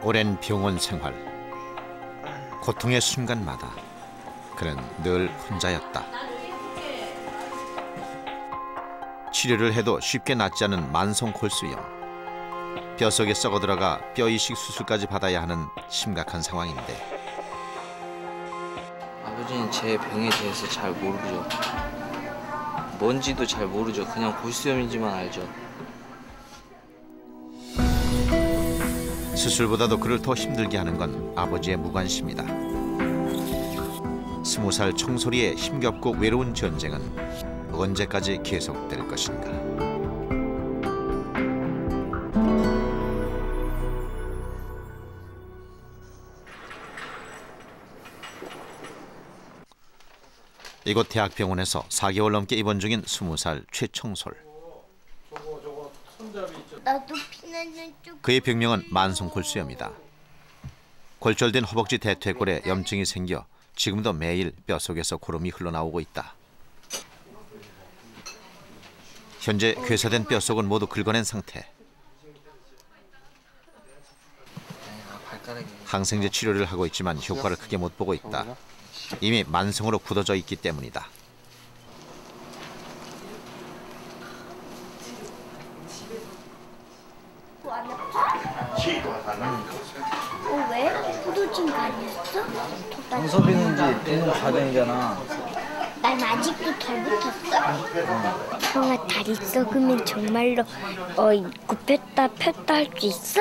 오랜 병원 생활. 고통의 순간마다 그는 늘 혼자였다. 치료를 해도 쉽게 낫지 않은 만성 골수염. 뼈속에 썩어들어가 뼈 이식 수술까지 받아야 하는 심각한 상황인데 아버지는 제 병에 대해서 잘 모르죠. 뭔지도 잘 모르죠. 그냥 골수염인지만 알죠. 수술보다도 그를 더 힘들게 하는 건 아버지의 무관심이다. 20살 청소리의 힘겹고 외로운 전쟁은 언제까지 계속될 것인가. 이곳 대학병원에서 4개월 넘게 입원 중인 20살 최청솔. 나도 피나는 쪽. 그의 병명은 만성 골수염이다. 골절된 허벅지 대퇴골에 염증이 생겨 지금도 매일 뼈속에서 고름이 흘러나오고 있다. 현재 괴사된 뼈속은 모두 긁어낸 상태. 항생제 치료를 하고 있지만 효과를 크게 못 보고 있다. 이미 만성으로 굳어져 있기 때문이다. 왜? 후두증 아니었어? 황섭이는 이제 되는 과정이잖아. 난 아직도 덜 붙었어? 형아 다리 썩으면 정말로 굽혔다 폈다 할 수 있어?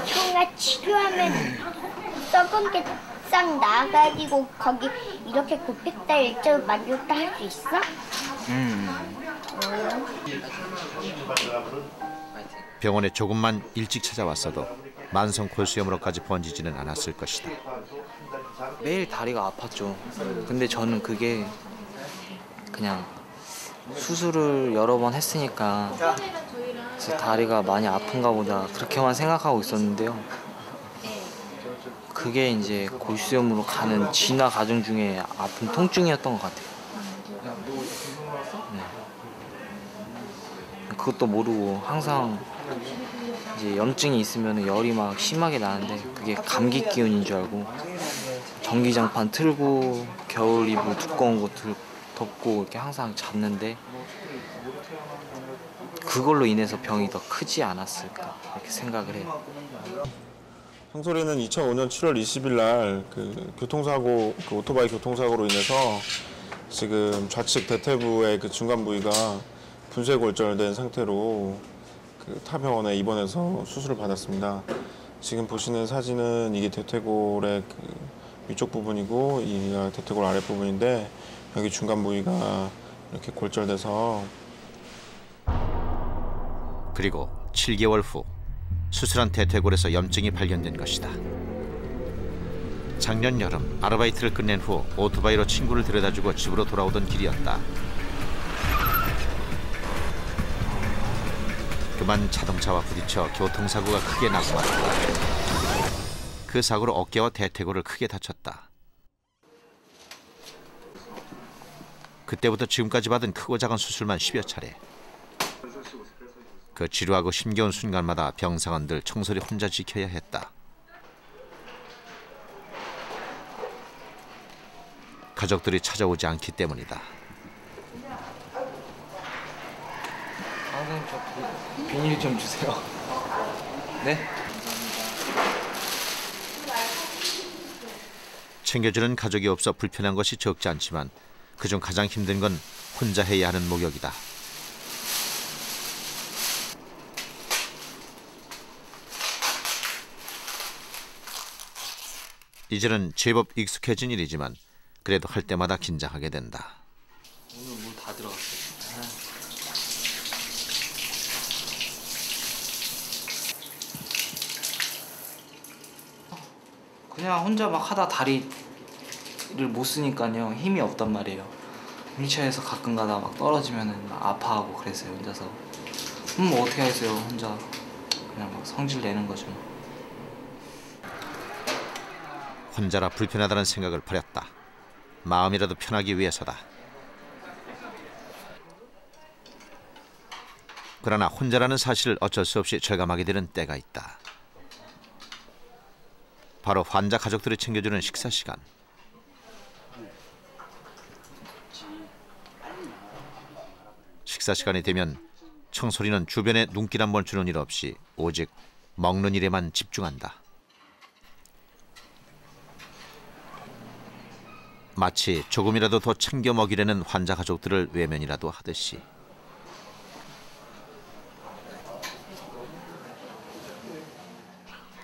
형아 치료하면 썩은 게 싹 나가지고 거기 이렇게 굽혔다 일자로 만졌다 할 수 있어? 병원에 조금만 일찍 찾아왔어도 만성 골수염으로까지 번지지는 않았을 것이다. 매일 다리가 아팠죠. 근데 저는 그게 그냥 수술을 여러 번 했으니까 그래서 다리가 많이 아픈가 보다 그렇게만 생각하고 있었는데요. 그게 이제 골수염으로 가는 진화 과정 중에 아픈 통증이었던 것 같아요. 네. 그것도 모르고 항상 이제 염증이 있으면 열이 막 심하게 나는데 그게 감기 기운인 줄 알고 전기장판 틀고 겨울 이불 두꺼운 거 덮고 이렇게 항상 잤는데 그걸로 인해서 병이 더 크지 않았을까 이렇게 생각을 해요. 청소리는 2005년 7월 20일 날 그 교통사고, 그 오토바이 교통사고로 인해서 지금 좌측 대퇴부의 그 중간 부위가 분쇄골절된 상태로 그 타 병원에 입원해서 수술을 받았습니다. 지금 보시는 사진은 이게 대퇴골의 그 위쪽 부분이고 이가 대퇴골 아랫 부분인데 여기 중간 부위가 이렇게 골절돼서. 그리고 7개월 후 수술한 대퇴골에서 염증이 발견된 것이다. 작년 여름 아르바이트를 끝낸 후 오토바이로 친구를 데려다주고 집으로 돌아오던 길이었다. 그만 자동차와 부딪혀 교통사고가 크게 나고 말았다. 그 사고로 어깨와 대퇴골을 크게 다쳤다. 그때부터 지금까지 받은 크고 작은 수술만 10여 차례. 그 지루하고 힘겨운 순간마다 병상은 늘 청솔이 혼자 지켜야 했다. 가족들이 찾아오지 않기 때문이다. 선생님 저 비닐 좀 주세요. 네? 챙겨주는 가족이 없어 불편한 것이 적지 않지만 그중 가장 힘든 건 혼자 해야 하는 목욕이다. 이제는 제법 익숙해진 일이지만 그래도 할 때마다 긴장하게 된다. 오늘 물 다 들어갔어요. 그냥 혼자 막 하다 다리를 못 쓰니까요 힘이 없단 말이에요. 휠체어에서 가끔 가다 막 떨어지면은 막 아파하고 그랬어요 혼자서. 뭐 어떻게 하겠어요 혼자 그냥 막 성질 내는 거죠. 혼자라 불편하다는 생각을 버렸다. 마음이라도 편하기 위해서다. 그러나 혼자라는 사실을 어쩔 수 없이 절감하게 되는 때가 있다. 바로 환자 가족들을 챙겨주는 식사 시간. 식사 시간이 되면 청소리는 주변에 눈길 한번 주는 일 없이 오직 먹는 일에만 집중한다. 마치 조금이라도 더 챙겨 먹이려는 환자 가족들을 외면이라도 하듯이.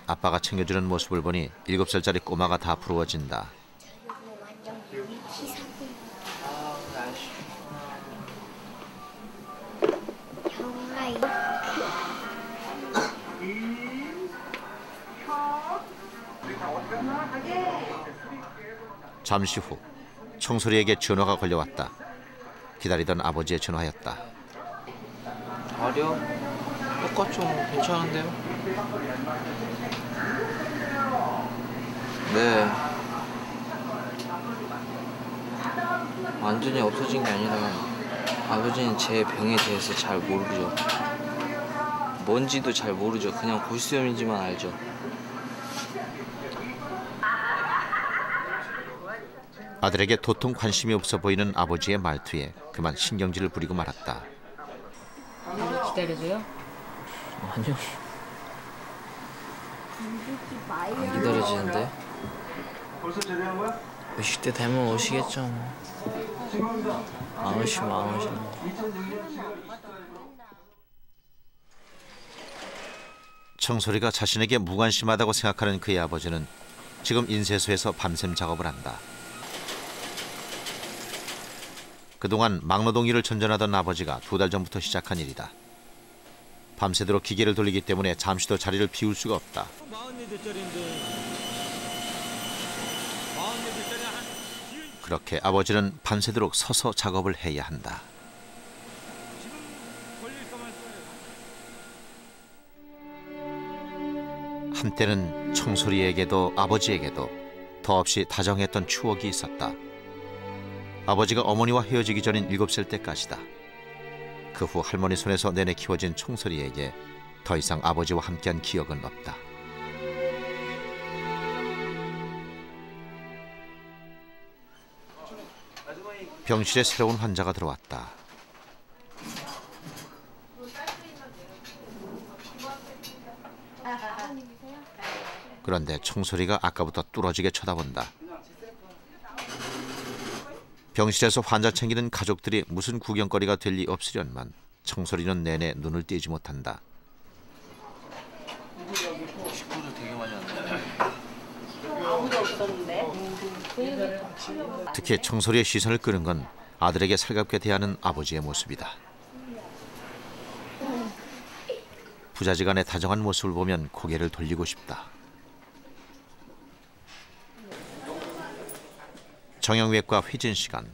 아빠가 챙겨주는 모습을 보니 7살짜리 꼬마가 다 부러워진다. 잠시 후 청소리에게 전화가 걸려왔다. 기다리던 아버지의 전화였다. 다리요? 똑같죠. 괜찮은데요? 네. 완전히 없어진 게 아니라 아버지는 제 병에 대해서 잘 모르죠. 뭔지도 잘 모르죠. 그냥 골수염인지만 알죠. 아들에게 도통 관심이 없어 보이는 아버지의 말투에 그만 신경질을 부리고 말았다. 기다려줘요? 아니요. 안 기다려지는데? 오실 때 되면 오시겠죠. 안 오시면 안 오시는. 청소리가 자신에게 무관심하다고 생각하는 그의 아버지는 지금 인쇄소에서 밤샘 작업을 한다. 그동안 막노동 일을 전전하던 아버지가 2달 전부터 시작한 일이다. 밤새도록 기계를 돌리기 때문에 잠시도 자리를 비울 수가 없다. 그렇게 아버지는 밤새도록 서서 작업을 해야 한다. 한때는 청소리에게도 아버지에게도 더없이 다정했던 추억이 있었다. 아버지가 어머니와 헤어지기 전인 7살 때까지다. 그 후 할머니 손에서 내내 키워진 청소리에게 더 이상 아버지와 함께한 기억은 없다. 병실에 새로운 환자가 들어왔다. 그런데 청소리가 아까부터 뚫어지게 쳐다본다. 병실에서 환자 챙기는 가족들이 무슨 구경거리가 될 리 없으련만 청소리는 내내 눈을 떼지 못한다. 식구들 되게 많이 왔네. 특히 청소리의 시선을 끄는 건 아들에게 살갑게 대하는 아버지의 모습이다. 부자지간의 다정한 모습을 보면 고개를 돌리고 싶다. 정형외과 회진 시간.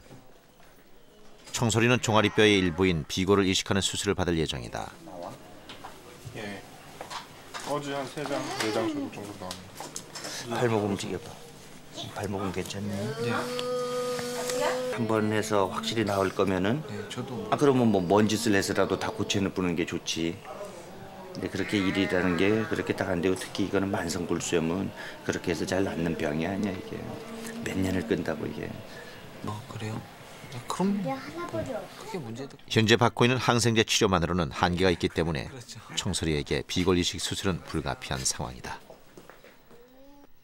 청소리는 종아리뼈의 일부인 비골을 이식하는 수술을 받을 예정이다. 예. 어제 한 3장, 4장 정도 나왔는데. 발목 움직여봐. 발목은 괜찮니? 네. 한 번 해서 확실히 나을 거면은 네, 저도. 그러면 뭐 먼 짓을 해서라도 다 고쳐내보는 게 좋지. 근데 그렇게 일이라는 게 그렇게 딱 안 되고 특히 이거는 만성골수염은 그렇게 해서 잘 낫는 병이 아니야 이게. 몇 년을 끈다고 이게. 그래요? 그럼 그게 문제도. 현재 받고 있는 항생제 치료만으로는 한계가 있기 때문에 그렇죠. 청소리에게 비골 이식 수술은 불가피한 상황이다.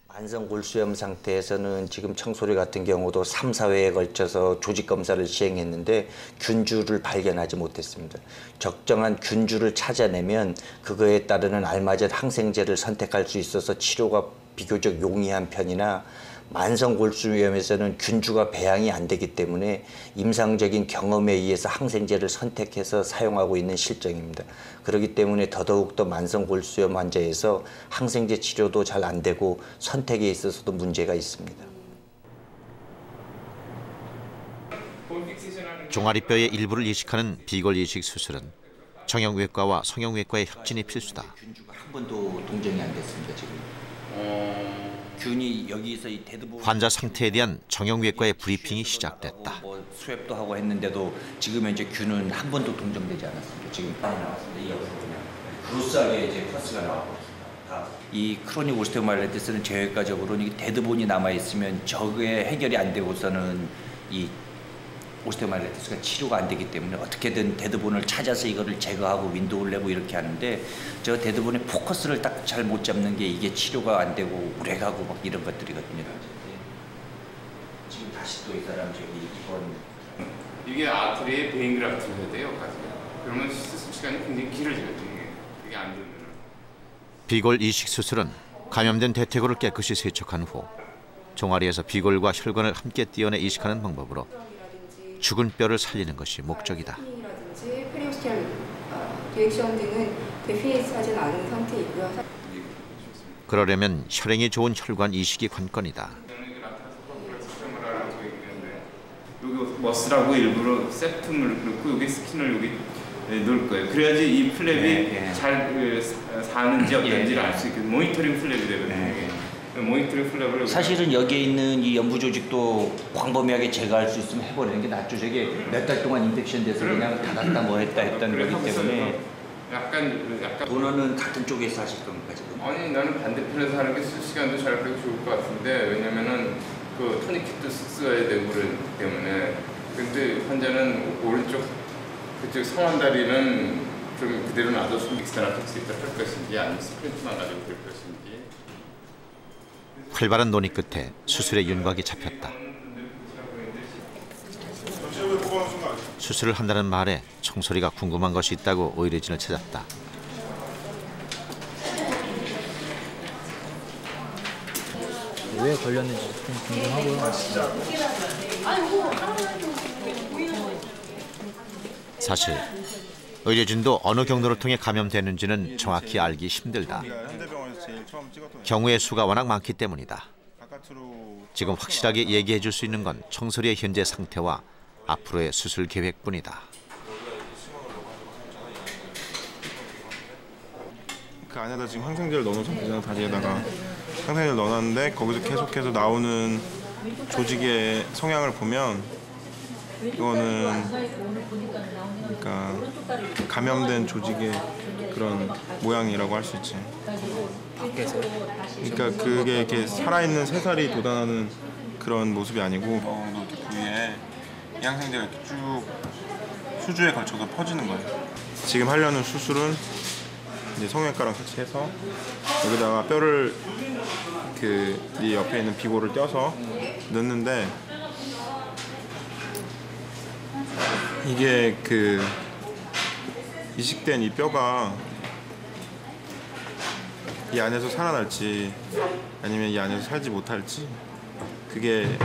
만성골수염 상태에서는 지금 청소리 같은 경우도 3, 4회에 걸쳐서 조직검사를 시행했는데 균주를 발견하지 못했습니다. 적정한 균주를 찾아내면 그거에 따르는 알맞은 항생제를 선택할 수 있어서 치료가 비교적 용이한 편이나 만성골수염에서는 균주가 배양이 안 되기 때문에 임상적인 경험에 의해서 항생제를 선택해서 사용하고 있는 실정입니다. 그렇기 때문에 더더욱더 만성골수염 환자에서 항생제 치료도 잘 안 되고 선택에 있어서도 문제가 있습니다. 종아리뼈의 일부를 이식하는 비골 이식 수술은 정형외과와 성형외과의 협진이 필수다. 균주가 한 번도 동정이 안 됐습니다 지금. 균이 여기서 이 데드부 환자 상태에 대한 정형외과의 브리핑이 시작됐다. 뭐 수액도 하고 했는데도 지금 현재 균은 한 번도 동정되지 않았습니다. 지금 많이 나왔습니다. 이 부분은 그로스하게 이제 플러스가 나왔고 있습니다. 이 크로닉 오스테오마이라이티스는 제외과적으로 데드본이 남아 있으면 저게 해결이 안 되고서는 이 오스테오마이라이티스가 치료가 안 되기 때문에 어떻게든 데드본을 찾아서 이거를 제거하고 윈도우를 내고 이렇게 하는데 저 데드본의 포커스를 딱 잘 못 잡는 게 이게 치료가 안 되고 오래 가고 막 이런 것들이거든요. 지금 다시 또 이 사람 저기 이번 이게 아트리에 베인그라프트를 해야 돼요. 그러면 수술 시간이 굉장히 길어지거든요. 그게 안 되면. 비골 이식 수술은 감염된 대퇴골을 깨끗이 세척한 후 종아리에서 비골과 혈관을 함께 떼어내 이식하는 방법으로 죽은 뼈를 살리는 것이 목적이다. 라든지 페리오스티얼 리액션 등은 데피니트하지 않은 상태이고요. 그러려면 혈행이 좋은 혈관 이식이 관건이다. 여기 머스라고 일부러 세툼을 넣고 여기 스킨을 여기 넣을 거예요. 그래야지 이 플랩이 잘 사는지 어떤지를 알 수 있게 모니터링 플랩이 되거든요. 모니터링 플랩을 사실은 여기에 있는 이 연부 조직도 광범위하게 제거할 수 있으면 해버리는 게 낫죠. 저게 몇 달 동안 인펙션 돼서 그냥 닫았다 뭐 했다 했던 거기 때문에 약간 도너는 같은 쪽에서 하실 겁니까 지금? 아니 나는 반대편에서 하는 게 시간도 잘 되고 좋을 것 같은데 왜냐면은 그 토니킷도 써야 되고 그러기 때문에 근데 환자는 오른쪽 그쪽 상완다리는 좀 그대로 놔둬서 믹스나 톡스를 할 것인지 아니면 스프린트만 가지고 될 것인지 활발한 논의 끝에 수술의 윤곽이 잡혔다. 수술을 한다는 말에 청소리가 궁금한 것이 있다고 의료진을 찾았다. 왜 걸렸는지 좀 궁금하고요. 사실 의료진도 어느 경로를 통해 감염되는지는 정확히 알기 힘들다. 경우의 수가 워낙 많기 때문이다. 지금 확실하게 얘기해 줄 수 있는 건 청소리의 현재 상태와 앞으로의 수술 계획뿐이다. 그 안에다 지금 항생제를 넣어놓은 상태잖아. 다리에다가 항생제를 넣어놨는데 거기서 계속해서 나오는 조직의 성향을 보면 이거는 그러니까 감염된 조직의 그런 모양이라고 할 수 있지. 그러니까 그게 이렇게 살아있는 새살이 돋아나는 그런 모습이 아니고 이렇게 부위에 이 항생제가 이렇게 쭉 수주에 걸쳐서 퍼지는 거예요. 지금 하려는 수술은 이제 성형외과랑 같이 해서 여기다가 뼈를 이 옆에 있는 비골을 떼어서 넣는데 이게 이식된 이 뼈가 이 안에서 살아날지 아니면 이 안에서 살지 못할지 그게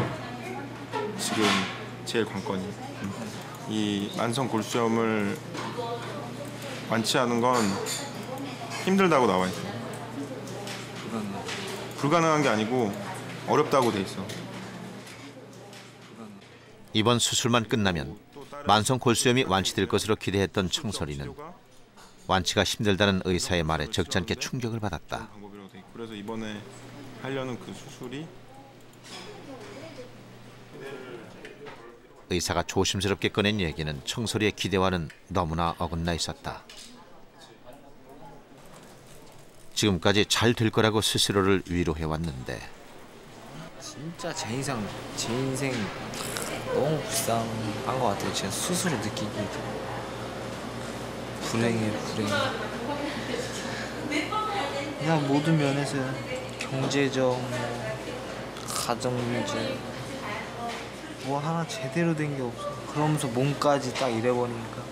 지금 제일 관건이. 이 만성 골수염을 완치하는 건 힘들다고 나와 있어. 불가능한 게 아니고 어렵다고 돼 있어. 이번 수술만 끝나면 만성 골수염이 완치될 것으로 기대했던 청설이는 완치가 힘들다는 의사의 말에 적잖게 충격을 받았다. 그래서 이번에 하려는 그 수술이 의사가 조심스럽게 꺼낸 얘기는 청설이의 기대와는 너무나 어긋나 있었다. 지금까지 잘 될 거라고 스스로를 위로해왔는데 진짜 제 인생 너무 불쌍한 것 같아요. 제가 스스로 느끼기도 불행해. 그냥 모든 면에서 경제적, 가정 문제 뭐 하나 제대로 된 게 없어. 그러면서 몸까지 딱 이래버리니까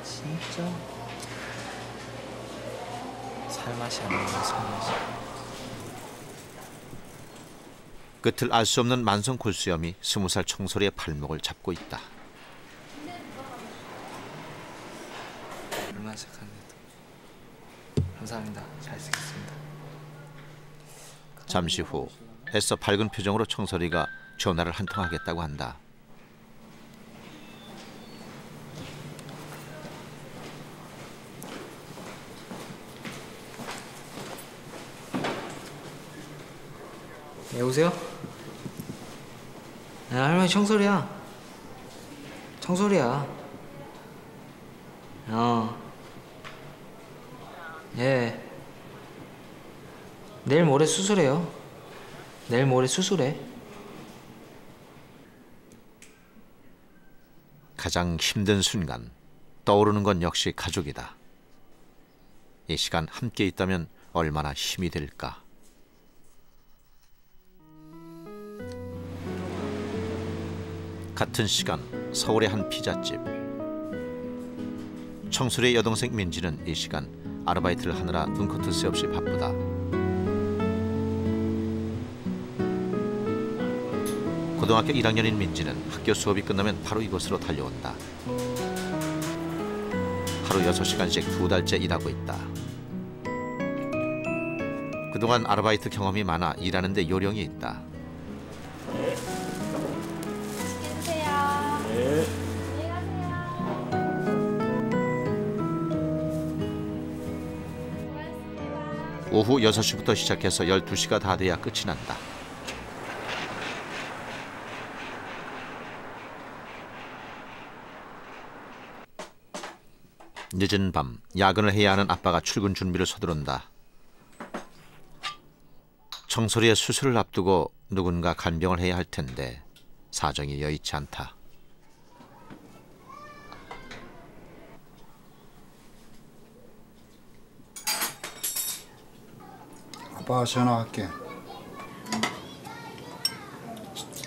진짜 살맛이 안 나요. 살맛이. 끝을 알 수 없는 만성 골수염이 20살 청설이의 발목을 잡고 있다. 얼마 시작하는데도 감사합니다. 잘 쓰겠습니다. 잠시 후 애써 밝은 표정으로 청설이가 전화를 한 통 하겠다고 한다. 네, 여보세요? 네, 할머니 청설이야. 예. 내일 모레 수술해요. 내일 모레 수술해. 가장 힘든 순간 떠오르는 건 역시 가족이다. 이 시간 함께 있다면 얼마나 힘이 될까. 같은 시간 서울의 한 피자집. 청소리의 여동생 민지는 이 시간 아르바이트를 하느라 눈코뜰 새 없이 바쁘다. 고등학교 1학년인 민지는 학교 수업이 끝나면 바로 이곳으로 달려온다. 하루 6시간씩 2달째 일하고 있다. 그동안 아르바이트 경험이 많아 일하는데 요령이 있다. 오후 6시부터 시작해서 12시가 다 돼야 끝이 난다. 늦은 밤 야근을 해야 하는 아빠가 출근 준비를 서두른다. 청소리의 수술을 앞두고 누군가 간병을 해야 할 텐데 사정이 여의치 않다. 아빠가 전화할게.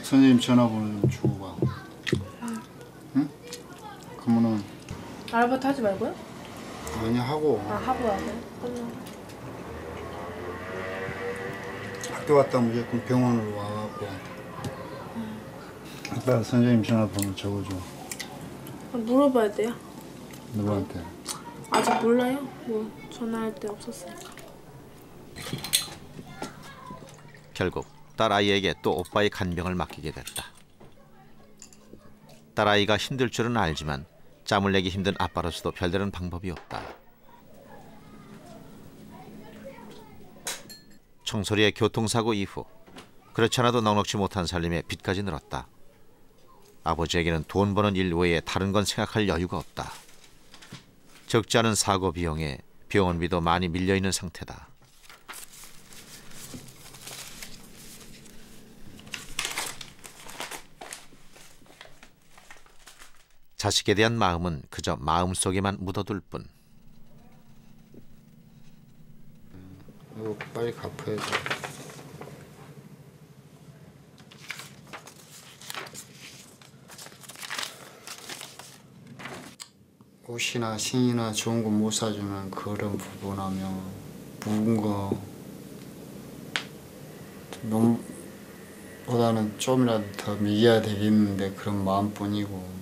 선생님 전화번호 좀 주고 가. 응? 그러면은 아르바이트 하지 말고요? 아니 하고. 하고 와요? 학교 갔다 무조건 병원으로 와갖고. 아빠 선생님 전화번호 적어줘. 물어봐야 돼요? 누구한테? 아직 몰라요. 뭐 전화할 데 없었으니까. 결국 딸아이에게 또 오빠의 간병을 맡기게 됐다. 딸아이가 힘들 줄은 알지만 짬을 내기 힘든 아빠로서도 별다른 방법이 없다. 청소리의 교통사고 이후 그렇지 않아도 넉넉지 못한 살림에 빚까지 늘었다. 아버지에게는 돈 버는 일 외에 다른 건 생각할 여유가 없다. 적지 않은 사고 비용에 병원비도 많이 밀려있는 상태다. 자식에 대한 마음은 그저 마음속에만 묻어둘 뿐. 이거 빨리 갚아야지. 옷이나 신이나 좋은 거 못 사주면 그런 부분하면 묵은 거 너보다는 좀이라도 더 미겨야 되겠는데 그런 마음뿐이고,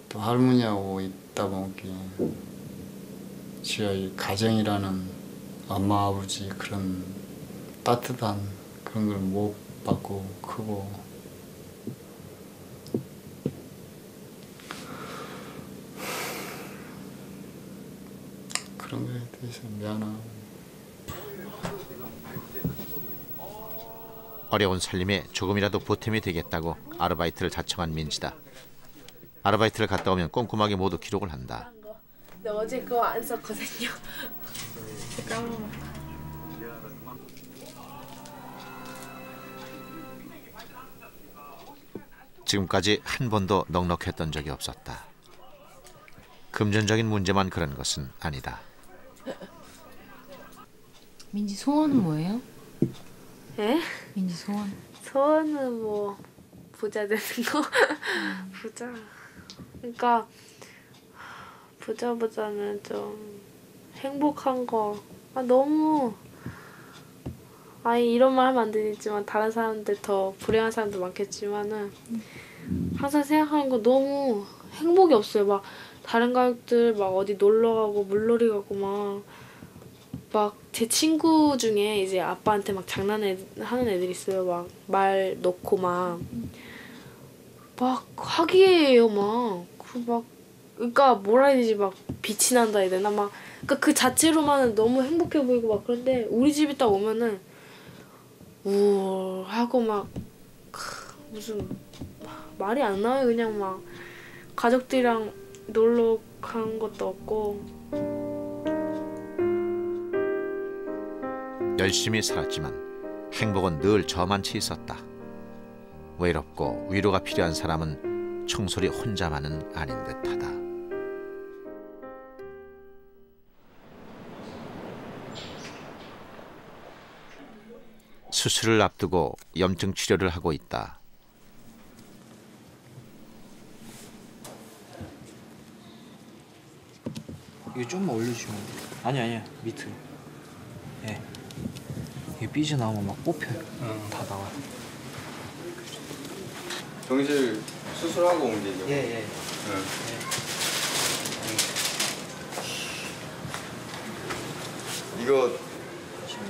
또 할머니하고 있다 보니 제가 이 가정이라는 엄마 아버지 그런 따뜻한 그런 걸 못 받고 크고, 그런 거에 대해서 미안하고. 어려운 살림에 조금이라도 보탬이 되겠다고 아르바이트를 자청한 민지다. 아르바이트를 갔다 오면 꼼꼼하게 모두 기록을 한다. 근데 어제 그거 안 썼거든요. 까먹어. 지금까지 한 번도 넉넉했던 적이 없었다. 금전적인 문제만 그런 것은 아니다. 민지 소원은 뭐예요? 에? 민지 소원? 소원은 뭐 부자 되는 거? 부자. 그러니까 부자보다는 좀 행복한 거. 너무 이런 말 하면 안 되지만 다른 사람들 더 불행한 사람도 많겠지만은 항상 생각하는 거 너무 행복이 없어요. 막 다른 가족들 막 어디 놀러 가고 물놀이 가고 막 제 친구 중에 이제 아빠한테 막 장난하는 애들 있어요. 막 말 놓고 막 화기애애해요. 그러니까 뭐라 해야 되지, 막 빛이 난다 해야 되나, 그러니까 그 자체로만은 너무 행복해 보이고 막. 그런데 우리 집에 딱 오면은 우울하고 무슨 말이 안 나와요. 그냥 막 가족들이랑 놀러 간 것도 없고. 열심히 살았지만 행복은 늘 저만치 있었다. 외롭고 위로가 필요한 사람은 청소리 혼자만은 아닌 듯하다. 수술을 앞두고 염증 치료를 하고 있다. 이거 좀만 올려주시면 돼. 아니야 밑으로. 예. 이게 삐져나오면 막 뽑혀요. 다 나와요. 병실 수술하고 온 게죠? 예.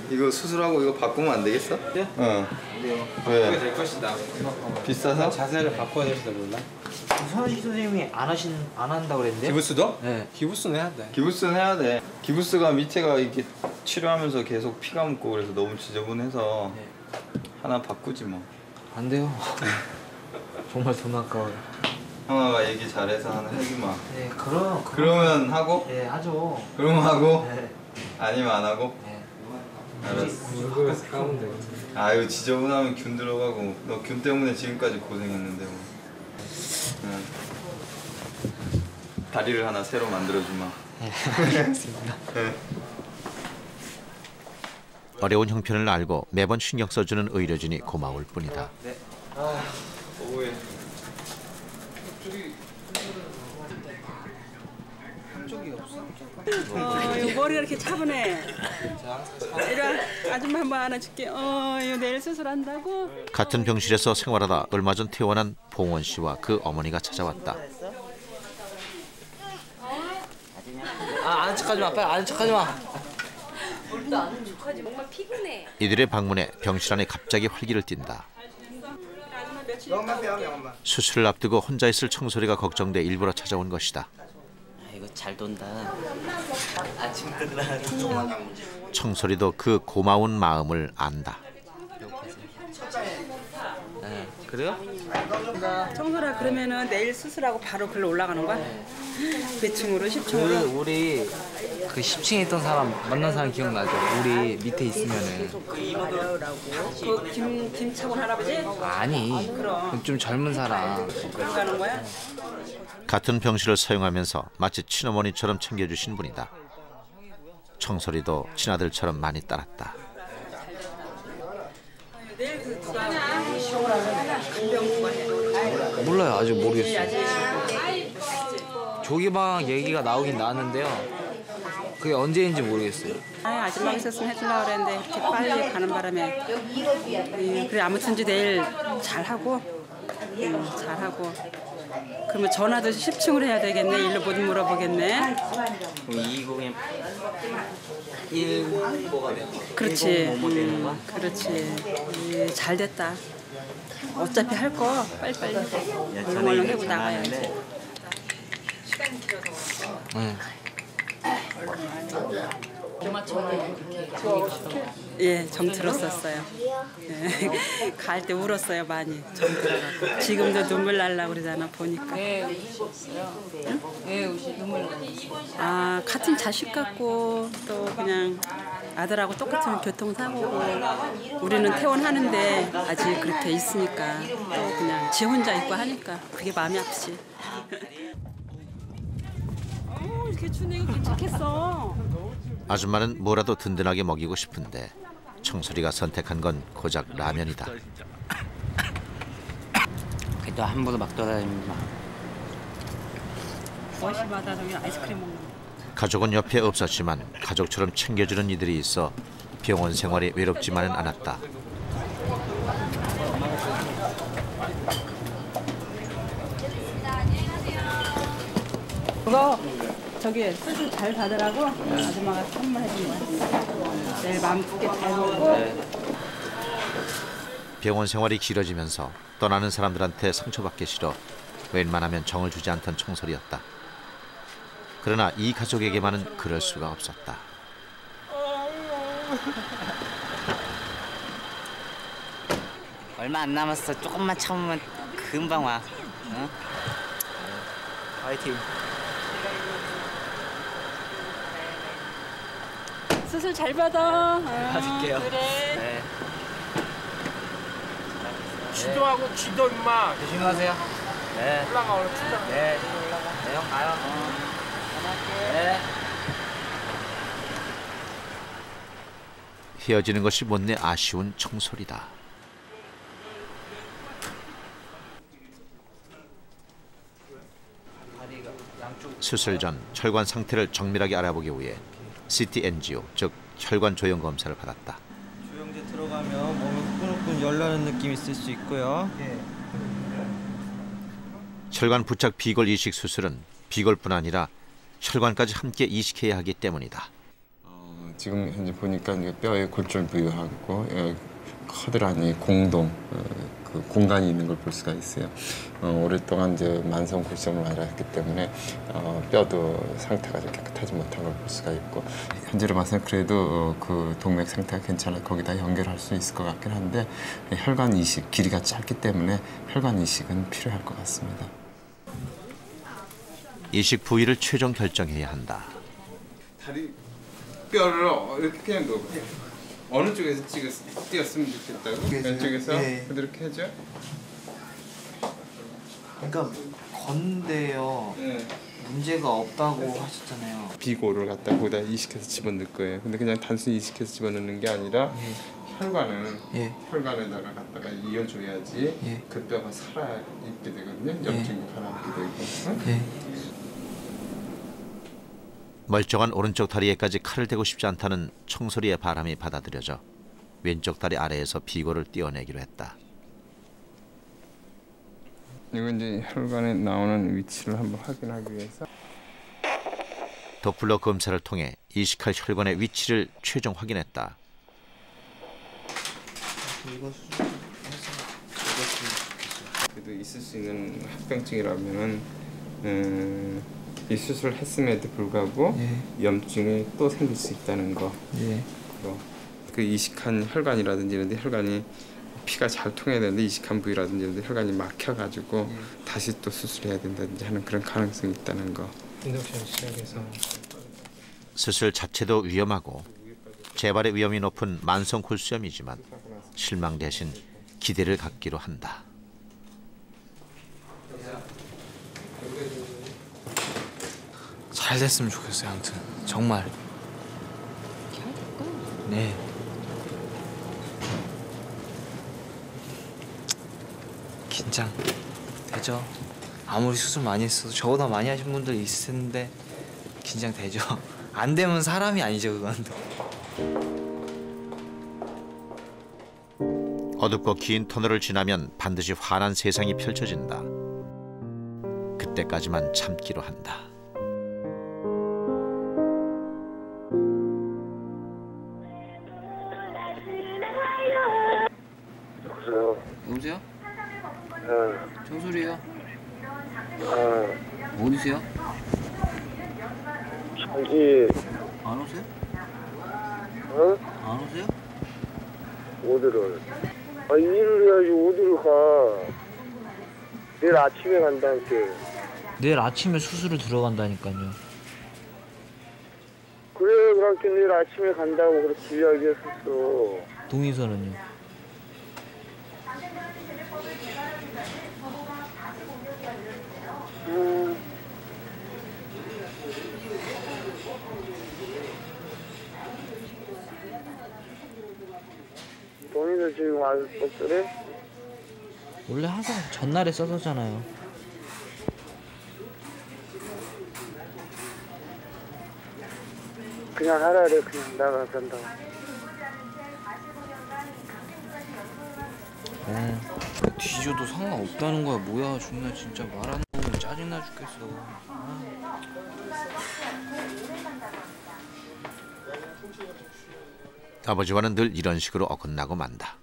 이거 수술하고 이거 바꾸면 안 되겠어? 네? 응. 왜? 그게 될 것이다. 비싸서? 자세를 바꿔야 될지도 몰라. 손아지 선생님이 안 한다 그랬는데? 기부스도? 네. 기부스는 해야 돼. 기부스는 해야 돼. 기부스가 밑에가 이렇게 치료하면서 계속 피가 묻고 그래서 너무 지저분해서 하나 바꾸지 뭐. 안 돼요. 정말 돈 아까워요. 형아가 얘기 잘해서 하나 해주마. 네, 그러면 하고? 네, 하죠. 그러면 하고? 네. 아니면 안 하고? 네. 알았어. 물고에서 까면 돼. 아유 지저분하면 균 들어가고 너 균 때문에 지금까지 고생했는데 뭐. 응. 다리를 하나 새로 만들어주마. 네, 알겠습니다. 네. 어려운 형편을 알고 매번 신경 써주는 의료진이 고마울 뿐이다. 네. 오해. 머리가 이렇게 차분해. 이리 와, 아줌마 한번 안아줄게. 이거 내일 수술한다고? 같은 병실에서 생활하다 얼마 전 퇴원한 봉원 씨와 그 어머니가 찾아왔다. 아는 척하지 마. 빨리 아는 척하지 마. 뭘또 아는 척하지. 정말 피곤해. 이들의 방문에 병실 안에 갑자기 활기를 틴다. 수술을 앞두고 혼자 있을 청소리가 걱정돼 일부러 찾아온 것이다. 이거 잘 돈다. 아침부터 청소리도 그 고마운 마음을 안다. 네, 그래요? 청소라 그러면은 내일 수술하고 바로 글로 올라가는 거야? 몇 층으로? 10층으로? 우리 그 10층에 있던 사람 만난 사람 기억나죠? 우리 밑에 있으면은. 그 김차곤 할아버지? 아니, 그럼. 좀 젊은 사람. 글로 가는 거야? 같은 병실을 사용하면서 마치 친어머니처럼 챙겨주신 분이다. 청소리도 친아들처럼 많이 따랐다. 내일 그 누가 간병 누가 해? 몰라요, 아직 모르겠어요. 조기방 얘기가 나오긴 나왔는데요. 그게 언제인지 모르겠어요. 아줌마가 있었으면 해주려고 그랬는데 이렇게 빨리 가는 바람에 그래 아무튼지 내일 잘하고 그러면 전화도 10층으로 해야 되겠네. 일로 못 물어보겠네. 그럼 201 뭐가 돼? 그렇지. 그렇지. 잘 됐다. 어차피 할 거 빨리빨리 얼른 해고 나가야지. 시간이 길어서. 응. 예, 정 들었었어요. 예, 갈 때 울었어요 많이. 정 들어가고. 지금도 눈물 날라고 그러잖아 보니까. 왜 우셨어요? 왜 눈물 나셨어요? 같은 자식 같고 또 그냥 아들하고 똑같은 교통사고고 우리는 퇴원하는데 아직 그렇게 있으니까 또 그냥 지 혼자 있고 하니까 그게 마음이 아프지. 이렇게 추운데 이거 괜찮겠어. 아줌마는 뭐라도 든든하게 먹이고 싶은데 청소리가 선택한 건 고작 라면이다. 그래도 함부로 막 돌아다니지 마. 월시마다 저기 아이스크림 먹는 거. 가족은 옆에 없었지만 가족처럼 챙겨주는 이들이 있어 병원 생활이 외롭지만은 않았다. 그거 저기 수술 잘 받으라고 아줌마가 선물해준 거야. 내일 마음 깊게 잘 먹고. 병원 생활이 길어지면서 떠나는 사람들한테 상처받기 싫어 웬만하면 정을 주지 않던 청소리였다. 그러나 이 가족에게만은 그럴 수가 없었다. 얼마 안 남았어. 조금만 참으면 금방 와. 어? 화이팅. 수술 잘 받아. 받을게요. 그래. 네. 기도하고 기도 임마. 조심하세요. 네. 올라가 얼른 출장. 네. 네, 형 가요. 네. 헤어지는 것이 못내 아쉬운 청솔이다. 수술 전 혈관 상태를 정밀하게 알아보기 위해 CT 엔지오, 즉 혈관 조형 검사를 받았다. 조영제 들어가면 몸이 후끈후끈 열나는 느낌이 있을 수 있고요. 혈관 부착 비골 이식 수술은 비골뿐 아니라 혈관까지 함께 이식해야 하기 때문이다. 지금 현재 보니까 이제 뼈의 골절 부위하고 커다란 공동 그 공간이 있는 걸 볼 수가 있어요. 오랫동안 이제 만성 골수염을 앓았기 때문에 뼈도 상태가 깨끗하지 못한 걸 볼 수가 있고 현재로 봐서는 그래도 그 동맥 상태가 괜찮아 거기다 연결할 수 있을 것 같긴 한데 혈관 이식 길이가 짧기 때문에 혈관 이식은 필요할 것 같습니다. 이식 부위를 최종 결정해야 한다. 다리 뼈를 이렇게 그냥 넣어. 어느 쪽에서 띄었으면 좋겠다고? 왼쪽에서 그렇게 해줘. 그러니까 건데요. 문제가 없다고 하셨잖아요. 비골을 갖다 거기다 이식해서 집어넣을 거예요. 근데 그냥 단순히 이식해서 집어넣는 게 아니라 혈관은 혈관에다가 갖다가 이어줘야지 그 뼈가 살아 있게 되거든요. 염증이 가라앉게 되고. 멀쩡한 오른쪽 다리에까지 칼을 대고 싶지 않다는 청솔이의 바람이 받아들여져 왼쪽 다리 아래에서 비골을 떼어내기로 했다. 이건 이제 혈관에 나오는 위치를 한번 확인하기 위해서 도플러 검사를 통해 이식할 혈관의 위치를 최종 확인했다. 그래도 있을 수 있는 합병증이라면은 이 수술을 했음에도 불구하고 염증이 또 생길 수 있다는 거. 그 이식한 혈관이라든지 이런 데 혈관이 피가 잘 통해야 되는데 이식한 부위라든지 이런 데 혈관이 막혀가지고 다시 또 수술해야 된다든지 하는 그런 가능성이 있다는 거. 인덕션 시작해서 수술 자체도 위험하고 재발의 위험이 높은 만성 골수염이지만 실망 대신 기대를 갖기로 한다. 잘 됐으면 좋겠어요. 아무튼 정말. 네. 긴장 되죠. 아무리 수술 많이 했어도 저보다 많이 하신 분들 있을 텐데 긴장되죠. 안 되면 사람이 아니죠, 그건. 어둡고 긴 터널을 지나면 반드시 환한 세상이 펼쳐진다. 그때까지만 참기로 한다. 여보세요? 청소리요? 어디세요? 저기 안 오세요? 안 오세요? 어디를? 일을 해야지 어디를 가? 내일 아침에 간다니까. 내일 아침에 수술을 들어간다니까요. 그래, 그렇게 내일 아침에 간다고 그렇게 이야기했었어. 동의서는요? 동의서 지금 안 썼더래? 원래 항상 전날에 써서잖아요. 그냥 하라래. 그냥 나가 간다고. 뒤져도 상관없다는 거야. 뭐야, 존나 진짜 말하는 거 보면 짜증나 죽겠어. 아버지와는 늘 이런 식으로 어긋나고 만다.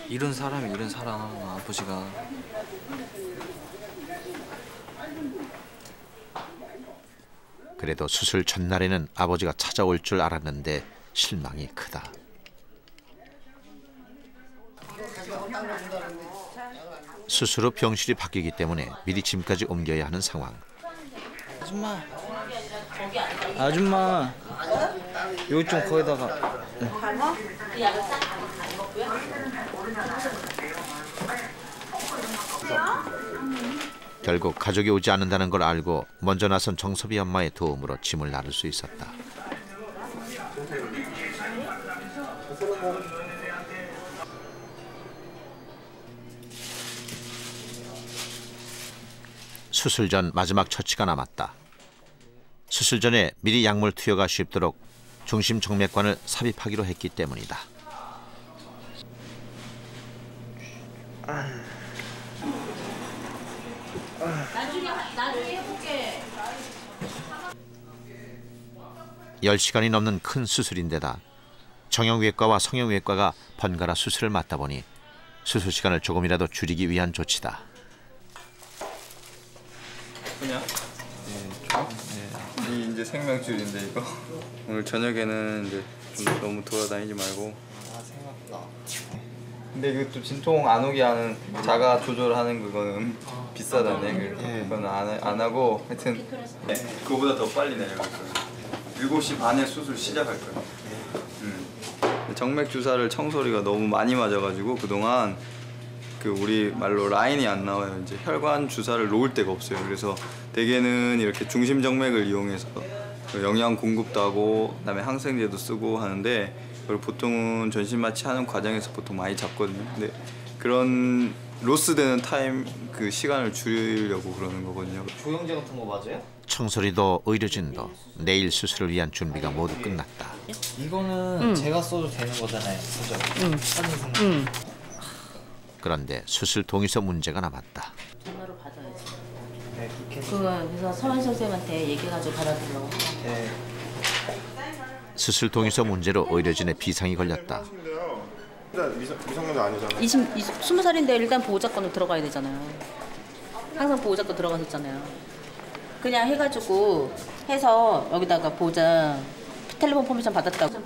이런 사람이 이런 사람, 아버지가. 그래도 수술 전날에는 아버지가 찾아올 줄 알았는데 실망이 크다. 수술 후 병실이 바뀌기 때문에 미리 짐까지 옮겨야 하는 상황. 아줌마. 아줌마 이거 좀 거기다가. 결국 가족이 오지 않는다는 걸 알고 먼저 나선 정섭이 엄마의 도움으로 짐을 나를 수 있었다. 수술 전 마지막 처치가 남았다. 수술 전에 미리 약물 투여가 쉽도록 중심 정맥관을 삽입하기로 했기 때문이다. 나중에 해볼게. 10시간이 넘는 큰 수술인데다 정형외과와 성형외과가 번갈아 수술을 맡다 보니 수술 시간을 조금이라도 줄이기 위한 조치다. 그냥 이 이제 생명줄인데 이거 오늘 저녁에는 이제 좀 너무 돌아다니지 말고. 생각다. 근데 이것도 진통 안 오게 하는 자가 조절하는 그거는 비싸다네. 그건 안 하고 하여튼 그거보다 더 빨리 내려갈 거예요. 7시 반에 수술 시작할 거예요. 정맥 주사를 청소리가 너무 많이 맞아가지고 그동안 그 우리 말로 라인이 안 나와요. 이제 혈관 주사를 놓을 데가 없어요. 그래서 대개는 이렇게 중심 정맥을 이용해서 영양 공급도 하고 그다음에 항생제도 쓰고 하는데 그걸 보통은 전신 마취하는 과정에서 보통 많이 잡거든요. 근데 그런 로스되는 타임 그 시간을 줄이려고 그러는 거거든요. 조영제 같은 거 맞아요? 청소리도 의료진도 내일 수술을 위한 준비가 모두 끝났다. 이거는 제가 써도 되는 거잖아요, 그죠? 그런데 수술 동의서 문제가 남았다. 전화로 받아야지. 네, 그래서 서원 선생님한테 얘기해가지고 받아들라고. 네. 수술 동의서 문제로 의료진의 비상이 걸렸다. 미성년자 아니잖아요. 20살인데 일단 보호자권으로 들어가야 되잖아요. 항상 보호자권 들어갔었잖아요. 그냥 해가지고 해서 여기다가 보호자 텔레폰 퍼미션 받았다고.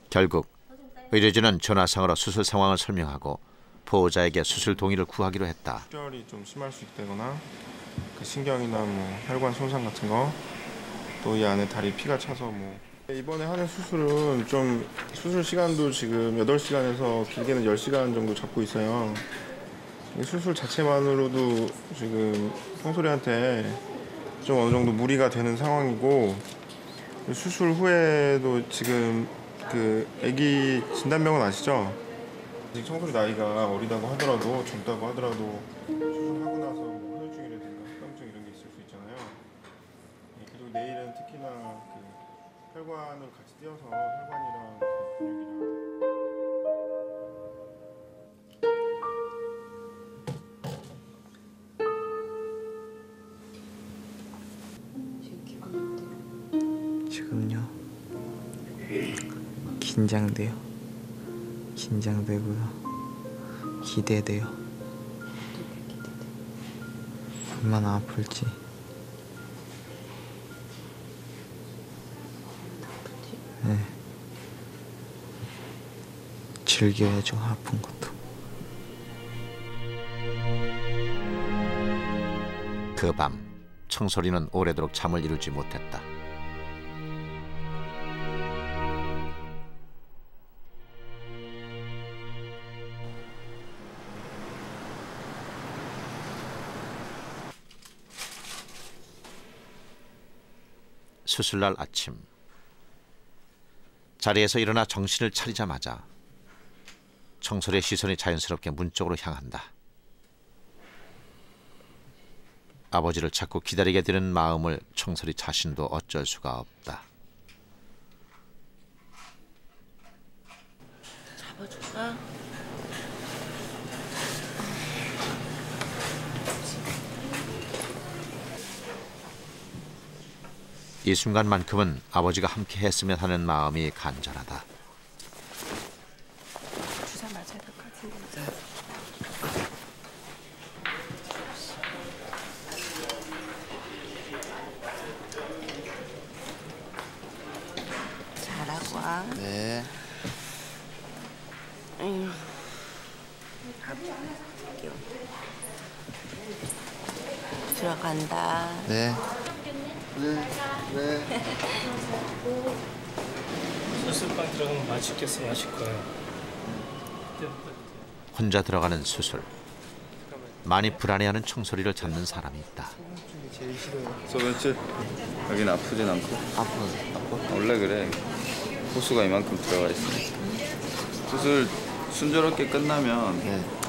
결국 의료진은 전화상으로 수술 상황을 설명하고 보호자에게 수술 동의를 구하기로 했다. 출혈이 좀 심할 수 있다거나 그 신경이나 뭐 혈관 손상 같은 거, 또 이 안에 다리 피가 차서 뭐 이번에 하는 수술은 좀 수술 시간도 지금 8시간에서 길게는 10시간 정도 잡고 있어요. 수술 자체만으로도 지금 청소리한테 좀 어느 정도 무리가 되는 상황이고 수술 후에도 지금 그 아기 진단병원 아시죠? 아직 청소리 나이가 어리다고 하더라도 젊다고 하더라도 수술하고 나서 뭐 혈중이라든가 흑암증 이런 게 있을 수 있잖아요. 그리고 내일은 특히나 그 혈관을 같이 띄어서 혈관이랑 그 근육이랑 지금요 긴장돼요. 긴장되고요. 기대돼요. 얼마나 아플지. 네. 즐겨야죠, 아픈 것도. 그 밤 청소리는 오래도록 잠을 이루지 못했다. 수술날 아침, 자리에서 일어나 정신을 차리자마자 청소리의 시선이 자연스럽게 문 쪽으로 향한다. 아버지를 자꾸 기다리게 되는 마음을 청소리 자신도 어쩔 수가 없다. 잡아줄까? 이 순간만큼은 아버지가 함께 했으면 하는 마음이 간절하다. 주사 맞아야 될 것 같은데. 잘하고 와. 네. 들어간다. 네. 수술방 들어가면 맛있겠어 마실 거예요. 혼자 들어가는 수술. 많이 불안해하는 청소리를 잡는 사람이 있다. 소변줄 여긴 아프진 않고? 아파. 원래 그래. 호수가 이만큼 들어가 있어. 수술 순조롭게 끝나면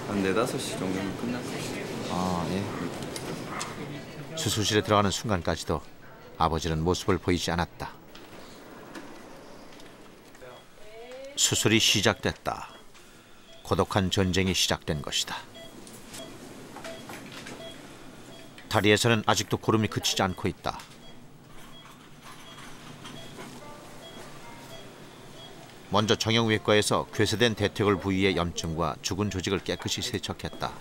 한 4-5시 정도면 끝날 거야. 수술실에 들어가는 순간까지도 아버지는 모습을 보이지 않았다. 수술이 시작됐다. 고독한 전쟁이 시작된 것이다. 다리에서는 아직도 고름이 그치지 않고 있다. 먼저 정형외과에서 괴세된 대퇴골 부위의 염증과 죽은 조직을 깨끗이 세척했다.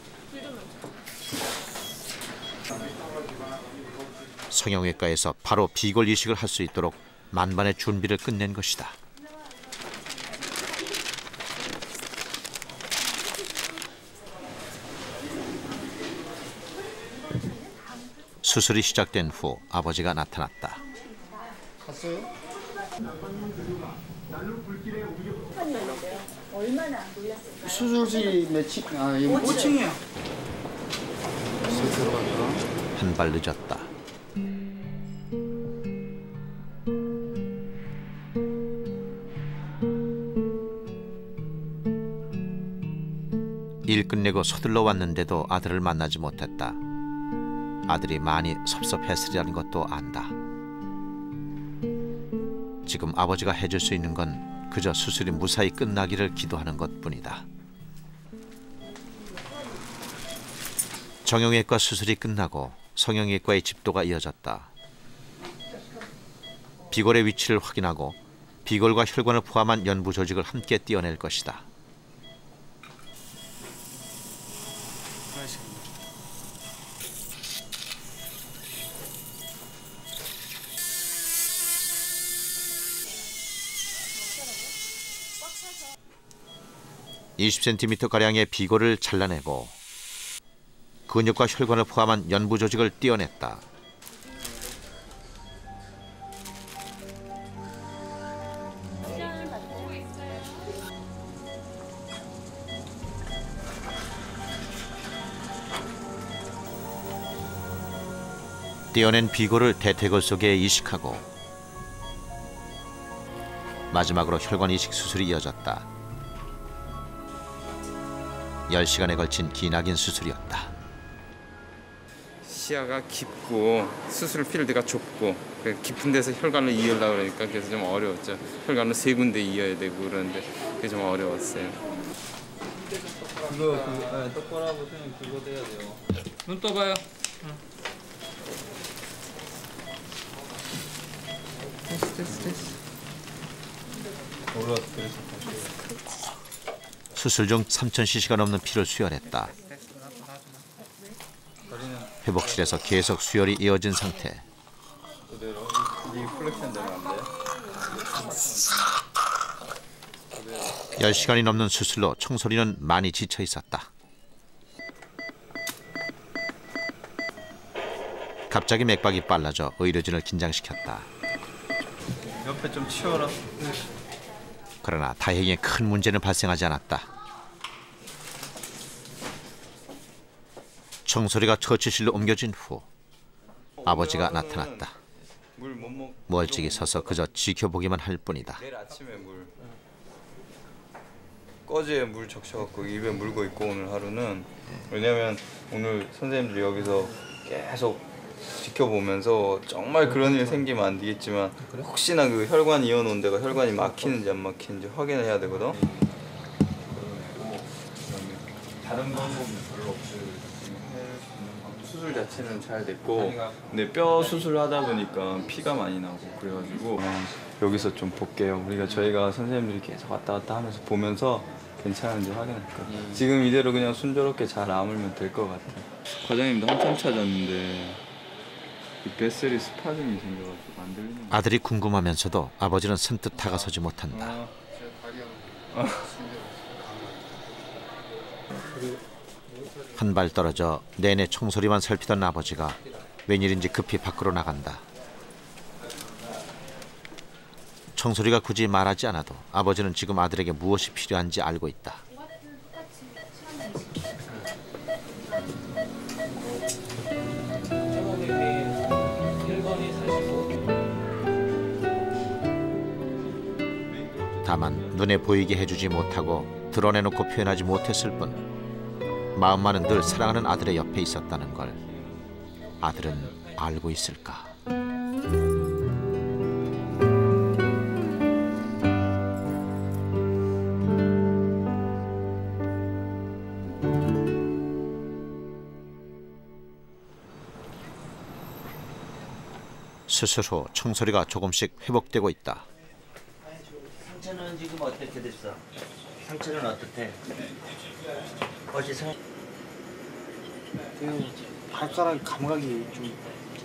성형외과에서 바로 비골 이식을 할 수 있도록 만반의 준비를 끝낸 것이다. 수술이 시작된 후 아버지가 나타났다. 갔어요? 얼마나 놀랐어요? 수술실 몇 층? 5층이요. 한 발 늦었다. 일 끝내고 서둘러 왔는데도 아들을 만나지 못했다. 아들이 많이 섭섭했으리라는 것도 안다. 지금 아버지가 해줄 수 있는 건 그저 수술이 무사히 끝나기를 기도하는 것뿐이다. 정형외과 수술이 끝나고 성형외과의 집도가 이어졌다. 비골의 위치를 확인하고 비골과 혈관을 포함한 연부 조직을 함께 떼어낼 것이다. (20cm)가량의 비골을 잘라내고 근육과 혈관을 포함한 연부 조직을 떼어냈다. 떼어낸 비골을 대퇴골 속에 이식하고 마지막으로 혈관 이식 수술이 이어졌다. 10시간에 걸친 기나긴 수술이었다. 시야가 깊고 수술 필드가 좁고 깊은 데서 혈관을 이으려고 그러니까 그래서 좀 어려웠죠. 혈관을 3군데 이어야 되고 그러는데 그게 좀 어려웠어요. 그거 똑바로 하고 선생님 그거 돼야 돼요. 눈 떠봐요. 됐어. 올라왔어. 그래서 수술 중 3000cc가 넘는 피를 수혈했다. 회복실에서 계속 수혈이 이어진 상태. 그대로 이 플렉션 되면 안 돼. 10시간이 넘는 수술로 청소리는 많이 지쳐 있었다. 갑자기 맥박이 빨라져 의료진을 긴장시켰다. 옆에 좀 치워라. 그러나 다행히 큰 문제는 발생하지 않았다. 청소리가 처치실로 옮겨진 후 아버지가 나타났다. 멀찍이 서서 그저 지켜보기만 할 뿐이다. 내일 아침에 꺼지에 물 적셔갖고 입에 물고 있고 오늘 하루는. 왜냐면 오늘 선생님들이 여기서 계속 지켜보면서 정말 그런 일 생기면 안 되겠지만 혹시나 그 혈관 이어놓은 데가 혈관이 막히는지 안 막히는지 확인해야 되거든. 다른 방법은 별로 없어요. 수술 자체는 잘 됐고 근데 뼈 수술하다 보니까 피가 많이 나고 그래가지고 여기서 좀 볼게요. 저희가 선생님들이 계속 왔다 갔다 하면서 보면서 괜찮은지 확인할 거예요. 지금 이대로 그냥 순조롭게 잘 아물면 될 것 같아요. 과장님도 한참 찾았는데 이 뱃살이 스파즘이 생겨가지고 안 들리는. 아들이 궁금하면서도 아버지는 선뜻 다가서지 못한다. 한 발 떨어져 내내 총소리만 살피던 아버지가 웬일인지 급히 밖으로 나간다. 청소리가 굳이 말하지 않아도 아버지는 지금 아들에게 무엇이 필요한지 알고 있다. 다만 눈에 보이게 해주지 못하고 드러내놓고 표현하지 못했을 뿐 마음만은 늘 사랑하는 아들의 옆에 있었다는 걸 아들은 알고 있을까? 수술 후 청소리가 조금씩 회복되고 있다. 상처는 지금 어떻게 됐어? 상처는 어떻대? 어제 발가락 감각이 좀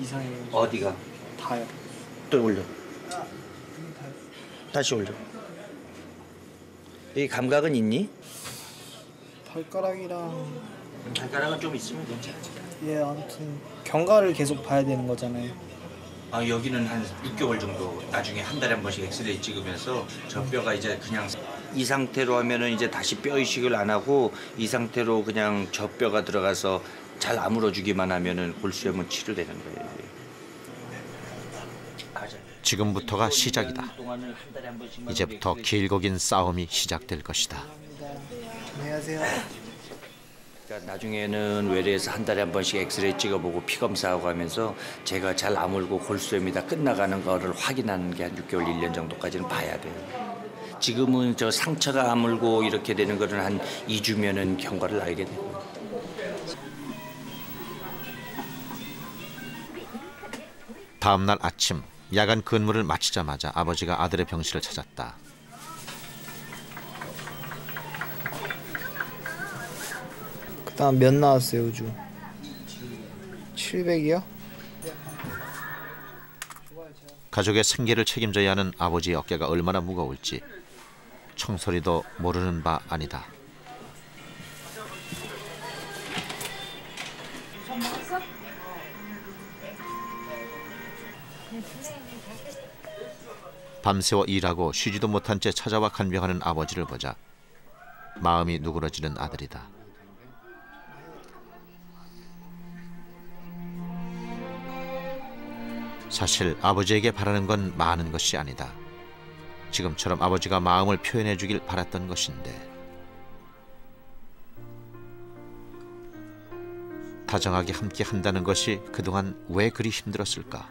이상해요. 어디가? 다요. 또 올려. 다시 올려. 이 감각은 있니? 발가락은 좀 있으면 괜찮지. 예, 아무튼 경과를 계속 봐야 되는 거잖아요. 아, 여기는 한 6개월 정도 나중에 한 달에 한 번씩 엑스레이 찍으면서 저 뼈가 이제 그냥 이 상태로 하면은 이제 다시 뼈 이식을 안 하고 이 상태로 그냥 저 뼈가 들어가서 잘 아물어주기만 하면은 골수염은 치료되는 거예요. 지금부터가 시작이다. 이제부터 길고 긴 싸움이 시작될 것이다. 안녕하세요. 그러니까 나중에는 외래에서 한 달에 한 번씩 엑스레이 찍어보고 피 검사하고 하면서 제가 잘 아물고 골수염이 다 끝나가는 거를 확인하는 게 한 6개월, 1년 정도까지는 봐야 돼요. 지금은 저 상처가 아물고 이렇게 되는 거는 한 2주면은 경과를 알게 돼요. 다음 날 아침 야간 근무를 마치자마자 아버지가 아들의 병실을 찾았다. 그다음 몇 나왔어요, 우주? 700이요? 가족의 생계를 책임져야 하는 아버지의 어깨가 얼마나 무거울지 청소리도 모르는 바 아니다. 밤새워 일하고 쉬지도 못한 채 찾아와 간병하는 아버지를 보자 마음이 누그러지는 아들이다. 사실 아버지에게 바라는 건 많은 것이 아니다. 지금처럼 아버지가 마음을 표현해 주길 바랐던 것인데 다정하게 함께 한다는 것이 그동안 왜 그리 힘들었을까?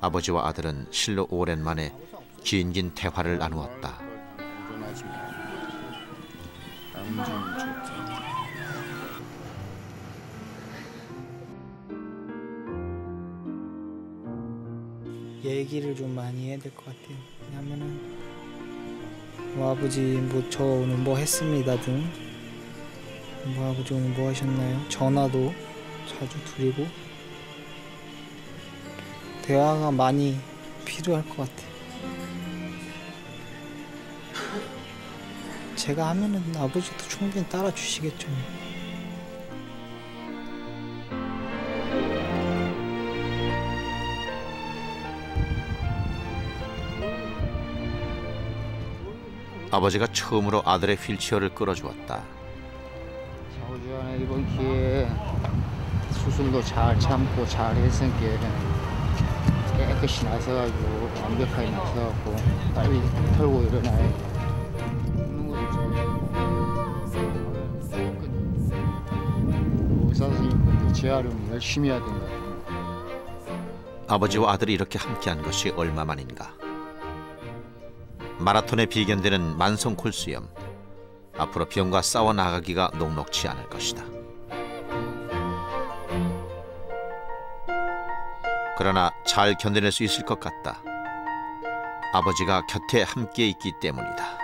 아버지와 아들은 실로 오랜만에 긴 대화를 나누었다. 얘기를 좀 많이 해야 될 것 같아요. 왜냐면은 뭐 아버지 뭐 저 오늘 뭐 했습니다 등 뭐 아버지 오늘 뭐 하셨나요? 전화도 자주 드리고 대화가 많이 필요할 것 같아요. 제가 하면은 아버지도 충분히 따라주시겠죠. 아버지가 처음으로 아들의 휠체어를 끌어주었다. 자우지간에 이번 기회에 수술도 잘 참고 잘 했으니까 깨끗이 나서가지고 완벽하게 나서갖고 빨리 털고 일어나요. 의사 선생님한테 재활용 열심히 해야 된다. 아버지와 아들이 이렇게 함께한 것이 얼마만인가. 마라톤에 비견되는 만성 골수염. 앞으로 병과 싸워 나가기가 녹록지 않을 것이다. 그러나 잘 견뎌낼 수 있을 것 같다. 아버지가 곁에 함께 있기 때문이다.